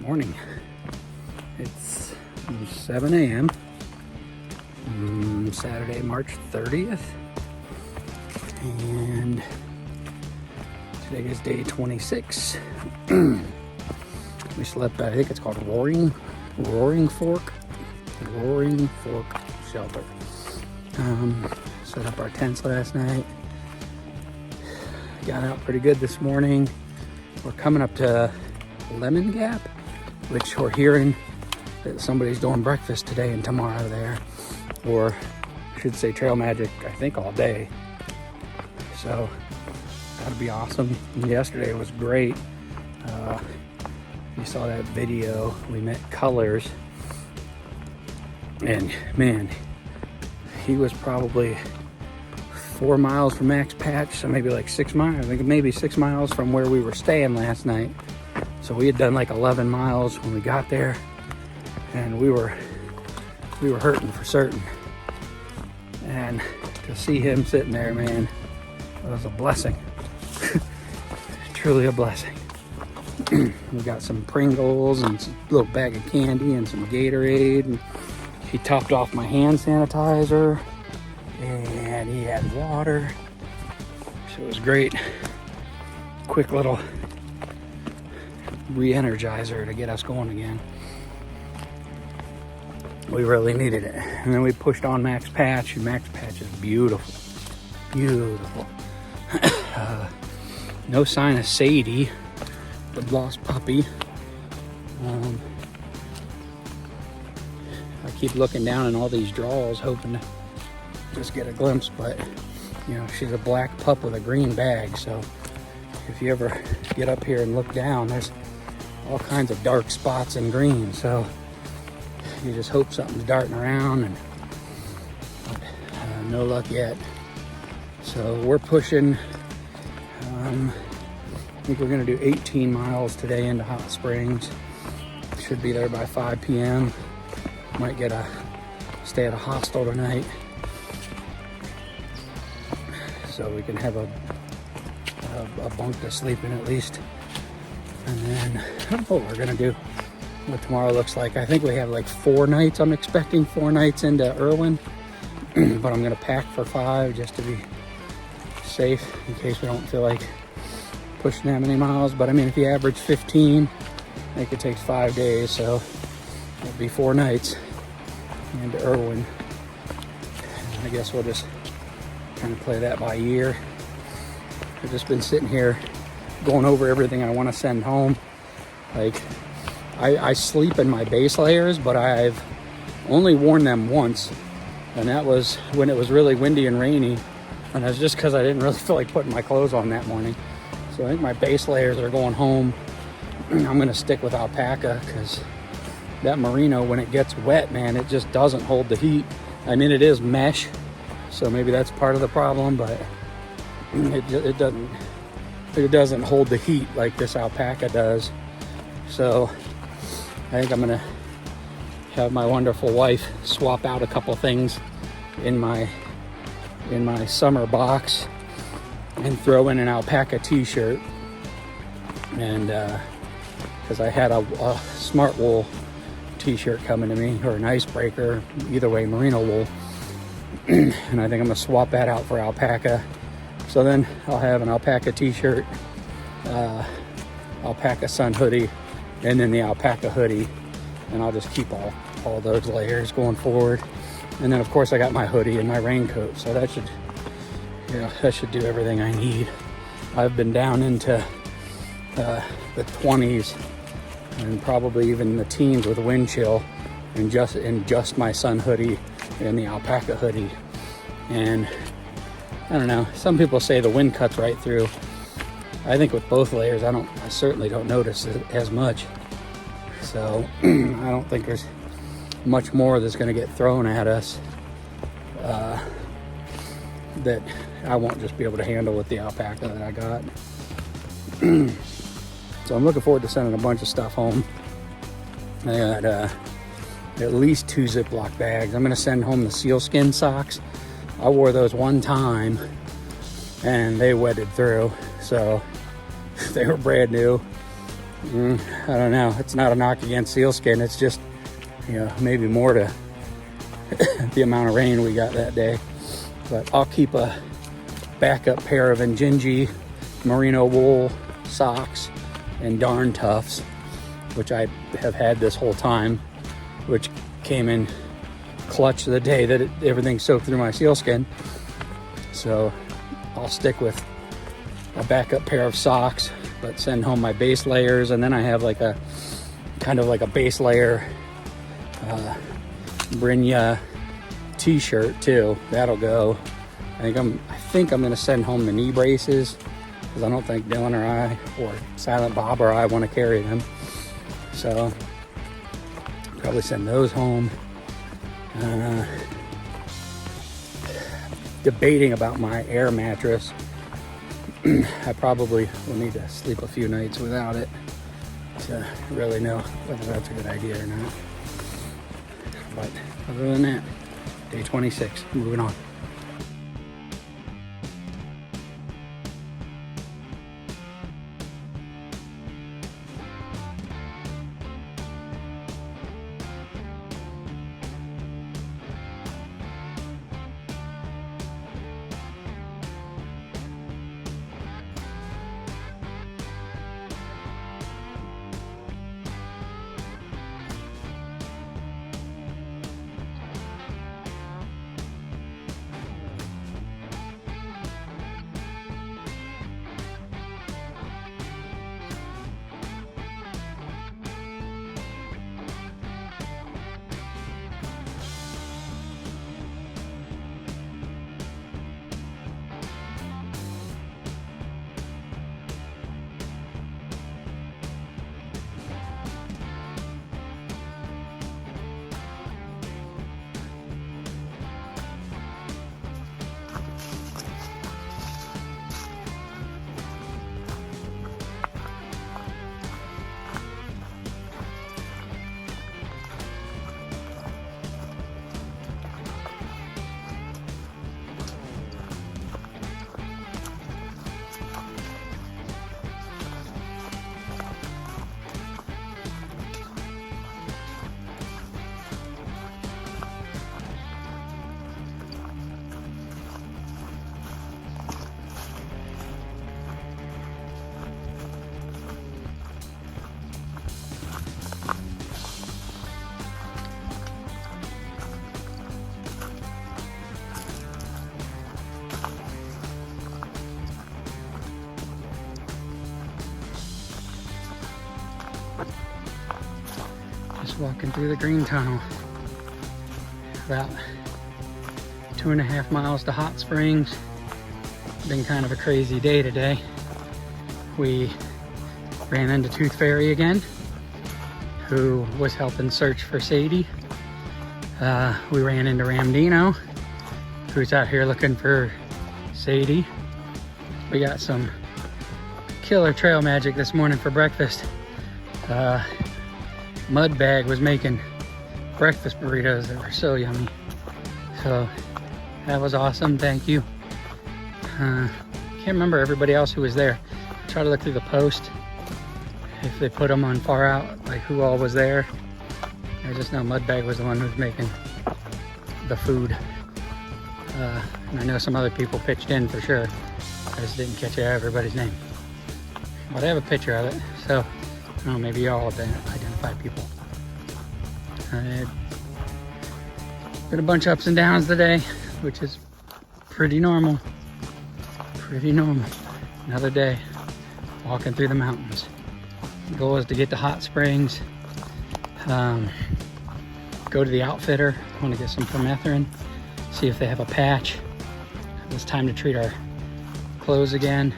Morning. It's 7 a.m. Saturday, March 30th. And today is day 26. We slept at, I think it's called Roaring Fork Shelter. Set up our tents last night. Got out pretty good this morning. We're coming up to Lemon Gap, which we're hearing that somebody's doing breakfast today and tomorrow there, or I should say Trail Magic, I think all day. So that'll be awesome. And yesterday was great. You saw that video, we met Colors, and man, he was probably 4 miles from Max Patch, so maybe like 6 miles, I think maybe 6 miles from where we were staying last night. So we had done like 11 miles when we got there, and we were hurting for certain. And to see him sitting there, man, it was a blessing. Truly a blessing. We got some Pringles and a little bag of candy and some Gatorade, and he topped off my hand sanitizer, and he had water. So it was great. Quick little re-energizer to get us going again. We really needed it. And then we pushed on Max Patch, and Max Patch is beautiful. Beautiful. No sign of Sadie, the lost puppy. I keep looking down in all these draws hoping to just get a glimpse, but you know, she's a black pup with a green bag, so if you ever get up here and look down, there's all kinds of dark spots in green, so you just hope something's darting around, and no luck yet. So we're pushing, I think we're gonna do 18 miles today into Hot Springs. Should be there by 5 p.m. Might stay at a hostel tonight, so we can have a bunk to sleep in at least. And then I don't know what we're gonna do, what tomorrow looks like. I think we have like 4 nights. I'm expecting 4 nights into Irwin, but I'm gonna pack for 5 just to be safe in case we don't feel like pushing that many miles. But I mean, if you average 15, I think it takes 5 days, so it'll be 4 nights into Irwin. And I guess we'll just kind of play that by ear. I've just been sitting here going over everything I want to send home. Like, I sleep in my base layers, but I've only worn them once, and that was when it was really windy and rainy, and that's just because I didn't really feel like putting my clothes on that morning. So I think my base layers are going home. I'm gonna stick with alpaca, because that merino, when it gets wet, man, it just doesn't hold the heat. I mean, it is mesh, so maybe that's part of the problem, but it doesn't hold the heat like this alpaca does. So I think I'm gonna have my wonderful wife swap out a couple things in my summer box and throw in an alpaca t-shirt, and because I had a smart wool t-shirt coming to me, or an icebreaker, either way, merino wool. And I think I'm gonna swap that out for alpaca. So then I'll have an alpaca t-shirt, alpaca sun hoodie, and then the alpaca hoodie, and I'll just keep all those layers going forward. And then of course I got my hoodie and my raincoat, so that should do everything I need. I've been down into the 20s and probably even the teens with wind chill, in just my sun hoodie and the alpaca hoodie. And I don't know, some people say the wind cuts right through. I think with both layers, I certainly don't notice it as much. So I don't think there's much more that's gonna get thrown at us that I won't just be able to handle with the alpaca that I got. So I'm looking forward to sending a bunch of stuff home. I got at least 2 Ziploc bags. I'm gonna send home the sealskin socks. I wore those one time and they wetted through, so they were brand new. I don't know. It's not a knock against sealskin. It's just, maybe more to the amount of rain we got that day. But I'll keep a backup pair of Injinji merino wool socks and darn toughs, which I have had this whole time, which came in clutch the day that everything soaked through my sealskin. So I'll stick with a backup pair of socks, but send home my base layers, and then I have like a kind of like a base layer Brynja t-shirt too. That'll go. I think I'm gonna send home the knee braces, because I don't think Dylan or I or Silent Bob or I want to carry them. So probably send those home. Debating about my air mattress. I probably will need to sleep a few nights without it to really know whether that's a good idea or not. But other than that, day 26, moving on. Walking through the green tunnel. About 2.5 miles to Hot Springs. Been kind of a crazy day today. We ran into Tooth Fairy again, who was helping search for Sadie. We ran into Ramdino, who's out here looking for Sadie. We got some killer trail magic this morning for breakfast. Mudbag was making breakfast burritos that were so yummy. So that was awesome, thank you. Can't remember everybody else who was there. Try to look through the post if they put them on far out, like who all was there. I just know Mudbag was the one who was making the food. And I know some other people pitched in for sure. I just didn't catch everybody's name. But I have a picture of it, so I don't know, maybe y'all identify people. Been a bunch of ups and downs today, which is pretty normal. Pretty normal. Another day walking through the mountains. The goal is to get to Hot Springs, go to the outfitter. I want to get some permethrin, see if they have a patch. It's time to treat our clothes again.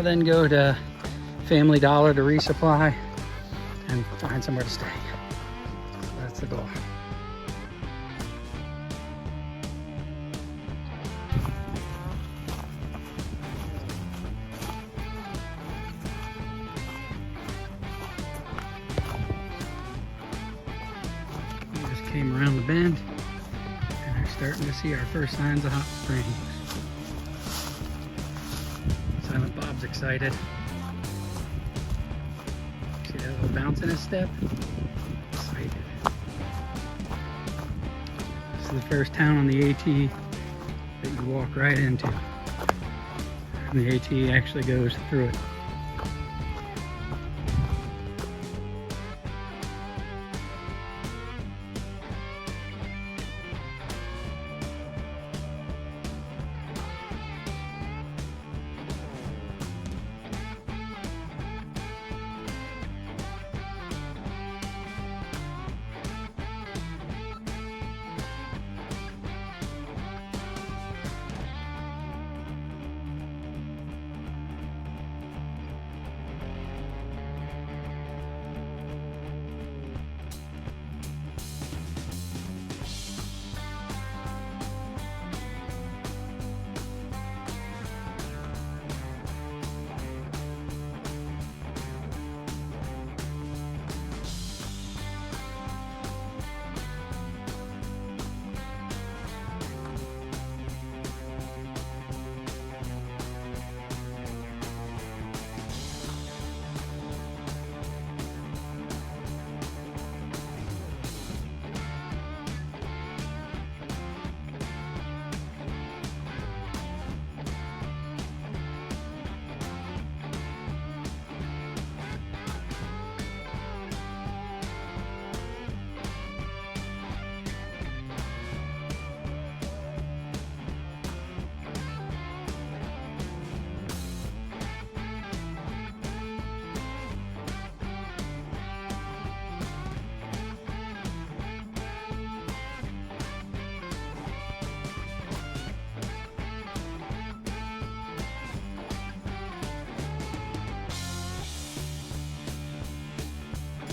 Then go to Family Dollar to resupply and find somewhere to stay. So that's the goal. We just came around the bend and are starting to see our first signs of Hot Springs. Silent Bob's excited. bounce in his step. Sweet. This is the first town on the AT that you walk right into. And the AT actually goes through it.